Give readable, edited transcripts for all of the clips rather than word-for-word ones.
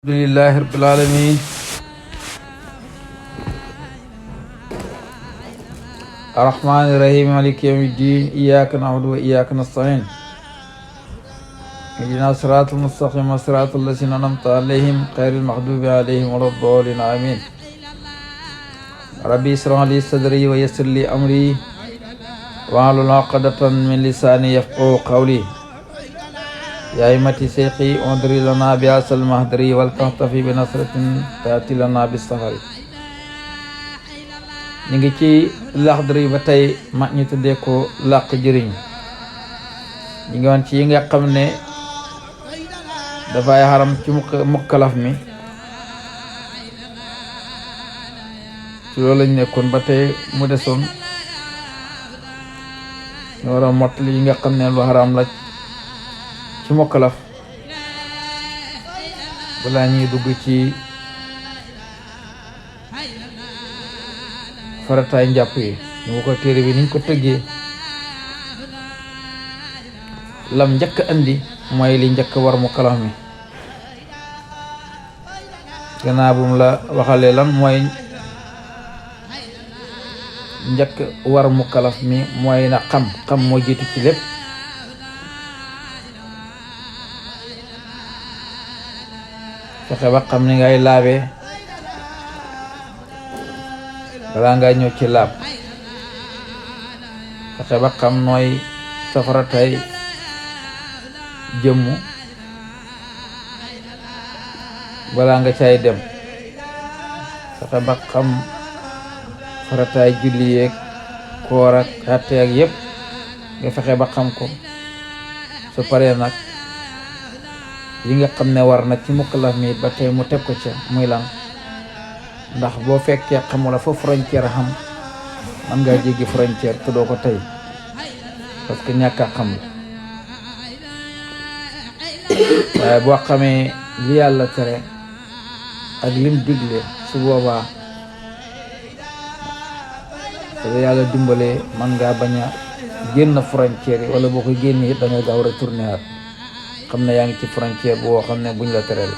alhamdulillahi rabbil alamin arrahmani rahim maliki yawmiddin iyyaka na'budu wa iyyaka nasta'in ihdina siratal mustaqim siratal ladzina an'amta alayhim ghayril maghdubi alayhim waladdallin amin rabbi ishrah li sadri wa yassir li amri wahlul 'uqdatan min lisani yafqahu qawli يا أئمة شيخي انظري لنا بأس المهدري ولتعطفي بنصرة تأتي لنا بالسفر ñu ngi ci Laxdari ba tey mag ñi tuddee ko làq jëriñ ñu ngi woon ci yi nga xam ne dafay xaram ci mukkalaf mi ci loolu lañ nekkoon ba tey mu desoon ñu war a mottali yi nga xam ne lu xaram la ci mukkalaf balaa ñuy dugg ci farataay njàpp yi ñu ko téere bi niñ ko tëggee lam njëkk andi mooy li njëkk war mukkalaf mi gannaaw bu mu la waxalee lan mooy njëkk war mukkalaf mi mooy na xam moo jiitu ci lépp fexe ba xam ni ngay laabee balaa ngay ñëw ci laab fexe ba xam nooy safaratay jëmmu balaa nga cay dem fexe ba xam farataay julli yeeg koor ak àtte ak yëpp nga fexe ba xam ko su paree nag yi nga xam ne war na ci mukkalaf mi ba tey mu teg ko ca muy lan ndax boo fekkee xamula fa frontière xam man ngaa jéggi frontière te doo ko tey parce que ñàkk a xam la waaye boo xamee li yàlla tere ak lim digle su boobaa te yàlla dimbalee man ngaa bañ a génn frontière yi wala boo ko génn it da ngay gaaw retourné waat xam ne yaa ngi ci frontière boo xam ne buñ la tere la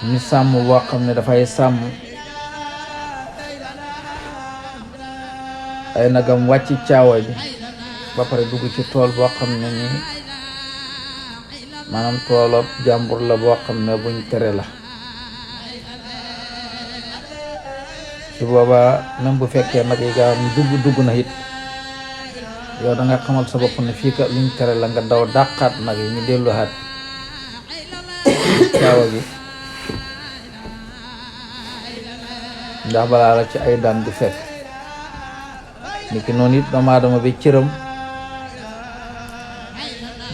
ñu sàmm boo xam ne dafay sàmm ay nagam wàcc caawa bi ba pare dugg ci tool boo xam ne ni maanaam toolab jàmbur la boo xam ne buñ tere la su boobaa même bu fekkee nag yi gaa dugg na it yow da nga xamal sa bopp ne fii ka luñ tere la nga daw dàqaat nag yi ñu delluwaat caawa gi ndax balaa la ci ay daan di fekk niki noonu it doomu aadama bi cëram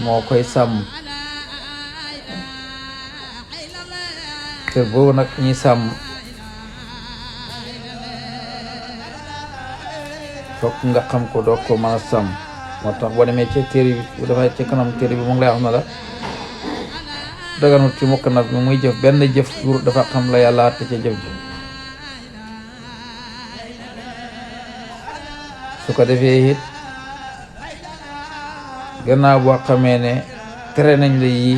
moo koy sàmm cër boobu nag ñuy sàmm fokk nga xam ko doo ko mën a sàmm moo tax boo demee ci téere bi bu dafay ci kanam téere bi mu ngi lay wax na la daganut ci mukkalaf bi muy jëf benn jëf lu dafa xam la yàlla àtte ca jëf ji su ko defee it gannaaw boo xamee ne tere nañ la yii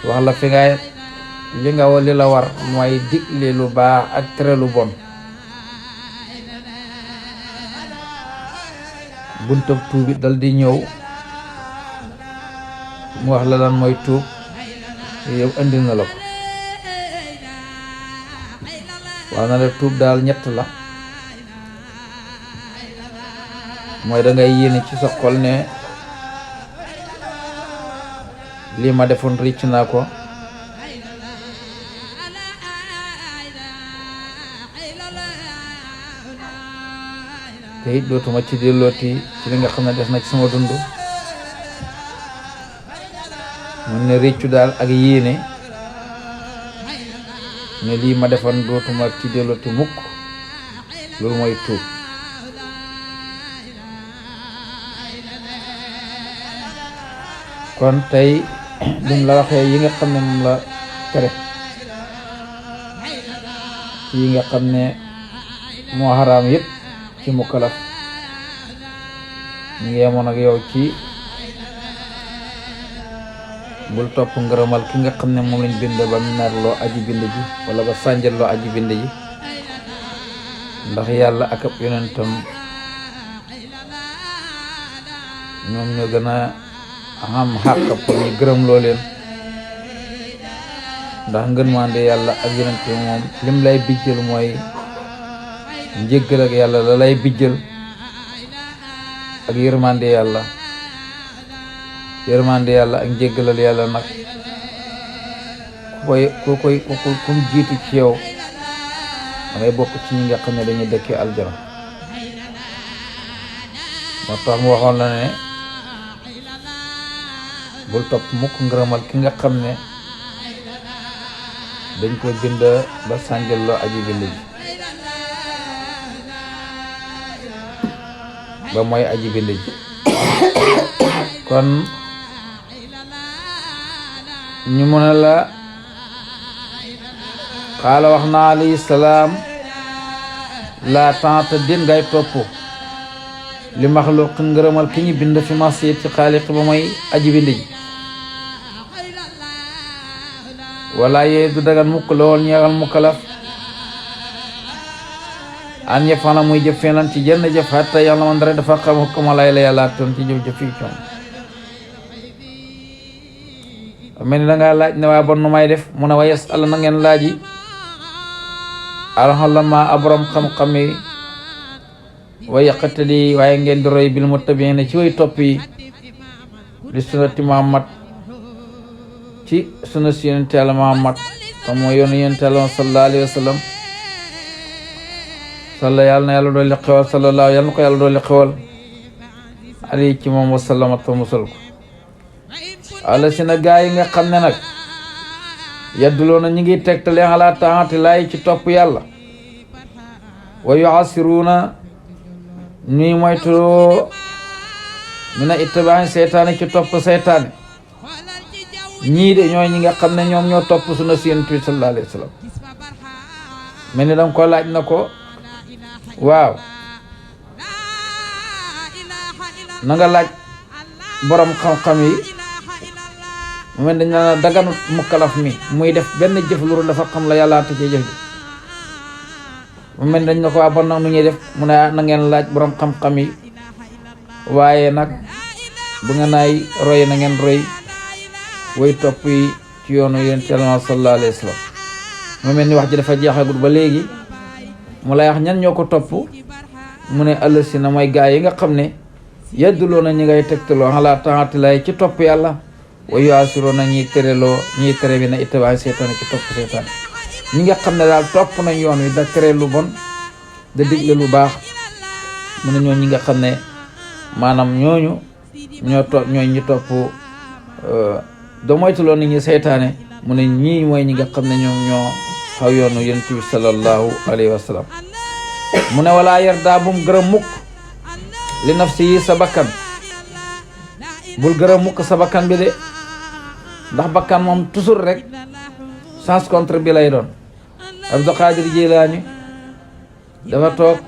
wax la fi ngay li la war mooy digle lu baax ak tere lu bon buntab tuubi dal di ñëw mu wax la lan mooy tuub yow andi na la ko wax na la tuub daal ñett la mooy da ngay yéene ci sa xol ne lii ma defoon ricc naa ko te it dootuma ci dellooti ci li nga xam ne def na ci sama dund mun ne réccu daal ak yéene ne lii ma defoon dootuma ci dellooti mukk loolu mooy tuub kon tey lim la waxee yi nga xam ne moom la tere ci yi nga xam ne moo xaraam yëpp ci mukkalaf ñu ngi yemoon ak yow ci bul topp ngërëmal ki nga xam ne moom lañ bind ba mu narloo aji bind ji wala ba sànjalloo aji bind ji ndax yàlla ak ab yonentam ñoom ñoo gën a xam xàq pour ñu gërëm loo leen ndax ngërmande yàlla ak yonente moom lim lay bijjal mooy njéggal ak yàlla la lay bijjal ak yërmande yàlla ak njéggalal yàlla nag ku kum jiitu ci yow dangay bokk ci ñi nga xam ne dañuy dëkkee aljana moo tax mu waxoon la ne bul topp mukk ngërëmal ki nga xam ne dañ ko bind ba sànjalloo aji bind ji ba mooy aji bind ji kon ñu mën a la xaala wax na alayhi salaam la tanta din ngay topp li maxluqin ngërëmal ki ñu bind fi masiyat ci xaaliq ba mooy aji bind ji wala yee du dagan mukk la woon ñeexal mukkalaf an yefana muy jëf fenlan ci jenn jëf xatta yàlla man dara dafa xam xukkama lay la yàlla toon ci jëf jëf yi coon mel ni da ngaa laaj ne waa bon nu may def mu ne wa yes alla na ngeen laaji alxalama aborom xam-xam yi wa yaqatali waaye ngeen di roy bil muttabiina ci way topp yi li sunnati Muhammad ci sunna si yonent Yàlla Muhammad comme mooy yoonu yonent Yàlla sallallahu alayhi wa sallam salla yàlla na yàlla dooli xewal sallallahu yàlla na ko yàlla dooli xewal ali ci moom wasallama ta musal ko ala si na gaa yi nga xam ne nag yadduloo na ñi ngi tegtale ala taati laay ci topp yàlla wa yuasiruuna ñuy moytuloo mina ittibaani seytaane ci topp seytaane ñii de ñooy ñi nga xam ne ñoom ñoo topp sunna si Yonent bi sallallahu alayhi wa sallam mel ni danga ko laaj na ko waaw na nga laaj borom xam-xam yi mu mel dañ na daganut mukkalaf mi muy def benn jëf lu dafa xam la yàlla te ci jëf ji mu mel dañ na ko waa bon nag nu ñuy def mu ne na ngeen laaj borom xam-xam yi waaye nag bu nga naay roy na ngeen roy way topp yi ci yoonu Yonent Yàlla sallallahu alayhi wa sallam mu mel ni wax ji dafa jeexagut ba léegi mu lay wax ñan ñoo ko topp mu ne ëllëg si na mooy gaa yi nga xam ne yedduloo na ñi ngay tegtaloo xalaa taati lay ci topp yàlla wa yuasiroo na ñiy tere bi na ittabaay seytaane ci topp seytaane ñi nga xam ne daal topp nañ yoon wi da tere lu bon da digle lu baax mu ne ñoo ñi nga xam ne maanaam ñooñu ñooy ñi topp da moytuloo nit ñi seytaane mu ne ñii mooy ñi nga xam ne ñoom ñoo xaw yoonu Yonent bi sallallahu alayhi wa sallam mu ne walaa yarda bum gërëm mukk li nafsi yi sa bakkan bul gërëm mukk sa bakkan bi de ndax bakkan moom toujours rek sens contre bi lay doon Abdul Qadir Jilaani dafa toog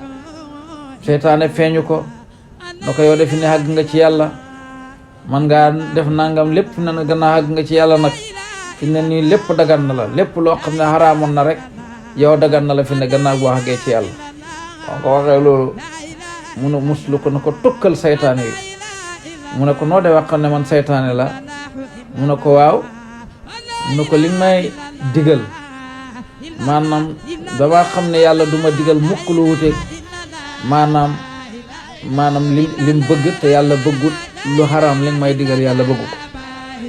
seytaane feeñu ko na ko yow defi ne àgg nga ci yàlla man ngaa def nangam lépp na gannaaw àgg nga ci yàlla nag fi ne nii lépp dagan na la lépp loo xam ne xaraamoon na rek yow dagan na la fi ne gannaaw boo àggee ci yàlla ko waxee loolu munu muslu ko na ko tukkal saytaane yi mu ne ko noo de wax xam ne man saytaane la mu ne ko waaw mu ne ko li may digal maanaam dama xam ne yàlla du ma digal mukk lu wuteeg maanaam lim bëgg te yàlla bëggut lu xaraam li may digal yàlla bëggu ko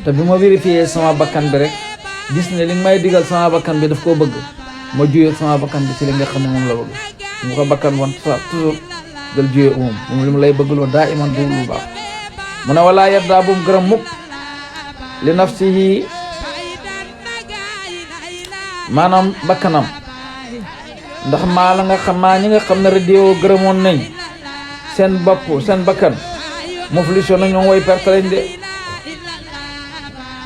te bi ma vérifié sama bakkan bi rek gis ne li may digal sama bakkan bi daf koo bëgg ma juyee sama bakkan bi ci li nga xam ne moom la bëgg mu ko bakkan woon toujours dal juyee moom li mu lay bëgg loo daa iman du lu baax mu ne walaa yarda bu mu gërëm mukk li nafsihi maanaam bakkanam ndax maa la nga xam maa ñi nga xam ne radio gërëmoon nañ seen bopp seen bakkan muflisoon na ñoom way perte lañ de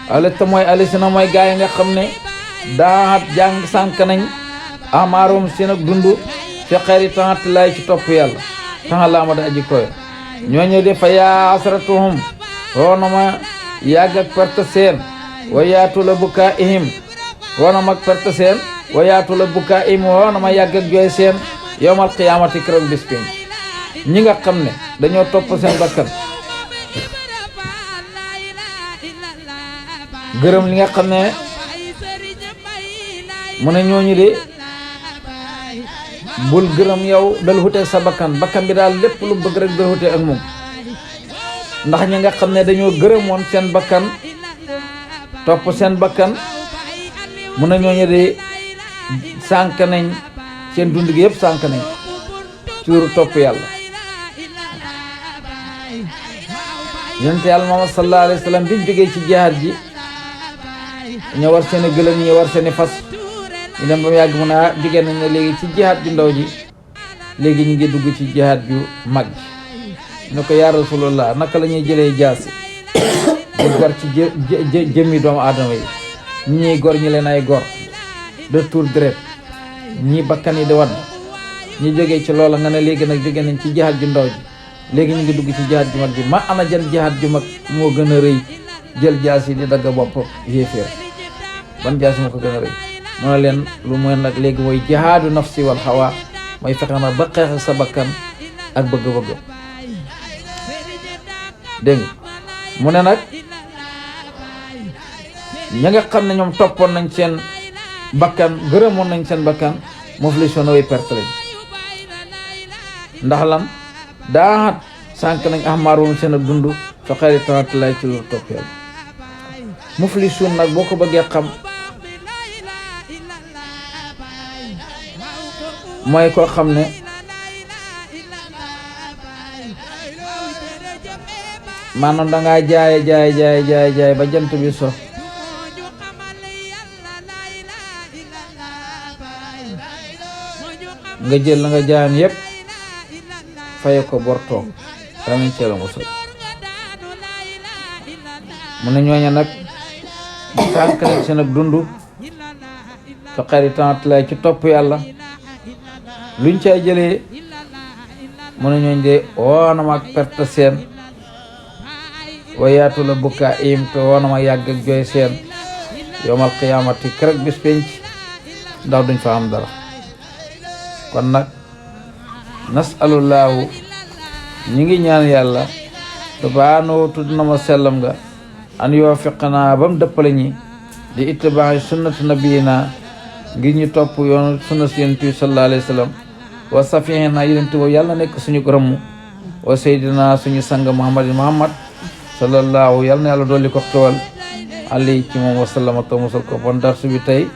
aletta mooy alisina mooy gaa yi nga xam ne daat jàng sànk nañ amaaroom seen ak dund fi xayri taxati laay ci topp yàlla taxa laama da aji koyo ñooñu de fa yaa asratuhum roonama yàgg ak perte seen wa yaatu la bukaa'ihim woona mag perte seen wa yaatu la bukaa'ihim woona ma yàgg ak jooy seen yawmal qiyaamati keroog bis pénc ñi nga xam ne dañoo topp seen bakkan gërëm li nga xam ne mu ne ñooñu de bul gërëm yow dal xuteeg sa bakkan bi daal lépp lu bëgg rek dal xuteeg ak moom ndax ñi nga xam ne dañoo gërëmoon seen bakkan topp seen bakkan mu ne ñooñu de sànk nañ seen dund gi yëpp sànk nañ suuru topp yàlla yonent yàlla Muhammad sallallahu alayhi wa sallam bi ñu jógee ci jihaad ji ñu war seen i gëlëm ñu war seen i fas ñu dem ba mu yàgg mu ne jógee nañ ne léegi ci jihaad ju ndaw ji léegi ñu ngi dugg ci jihaad ju mag ji ne ko yaa Rasulullah naka la ñuy jëlee jaasi di gor ci jëmmi doomu aadama yi ñii gor ñi leen ay gor de tour deret ñii bakkan yi di wadd ñi jógee ci loola nga ne léegi nag jógee nañ ci jihaad ju ndaw ji léegi ñu ngi dugg ci jihaad ju mag ji ma ana jan jihaad ju mag moo gën a rëy jël jaas yi di dagg bopp yéeféer ban jaas moo ko gën a rëy mu ne leen lu mooy nag léegi mooy jihaadu nafsi wal hawa mooy fexe na ba xeex sa bakkan ak bëgg-bëgg dégg nga mu ne nag ña nga xam ne ñoom toppoon nañ seen bakkan gërëmoon nañ seen bakkan muflisuuna way perte lañ ndax lan daaxat sànq nañ ahmaarum seen a dund fa xëy tanati lay ci lu topp yàlla muflisuun nag boo ko bëggee xam mooy koo xam ne maanaam dangaa jaay ba jant bi so nga jël la nga jaayan yépp faye ko bor toog danañ ci la musal mu ne ñooña nag sànq nañ seen ak dund fa xari tant lay ci topp yàlla luñ cay jëlee mu ne ñooñ de woonama ak perte seen wa yaatu la bukkaa im te woonama yàgg ak jooy seen yowmal qiyaamati kerek bis penc ndax duñ fa am dara kon nag nasalullaahu ñi ngi ñaan yàlla subhaanahu tudd na ma sellam nga an yuwaffiqnaa ba mu dëppale ñi di ittibaa'i sunnati nabiyina ngir ñu topp yoonu sunna si yonent bi sallallahu alayhi wa sallam wa safiina yonent boobu yàlla nekk suñu gërëmu wa seydina suñu sang muhammad sallallahu yàlla na yàlla dolli ko xewal ali ci moom wa sallama to musal ko bon darsu bi tey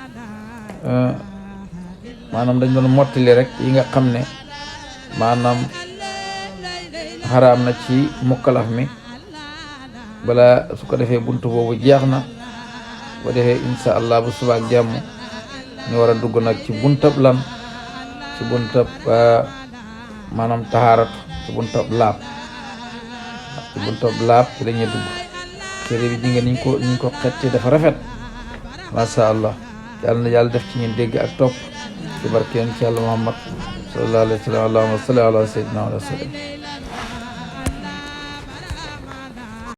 maanaam dañ doon mottali rek yi nga xam ne maanaam xaraam na ci mukkalaf mi bala su ko defee buntu boobu jeex na bu defee insha allah bu subaak jàmm ñu war a dugg nag ci buntab lan ci buntab maanaam taxaaratu ci buntab laab ci dañuy dugg téere bi ji nga niñ ko xetti dafa rafet masha allah yàlla na yàlla def ci ñun dégg ak topp ci barkeen ci yàlla muhammad sallallahu alayhi wa sallam allahumma salli ala sayyidina wa sallam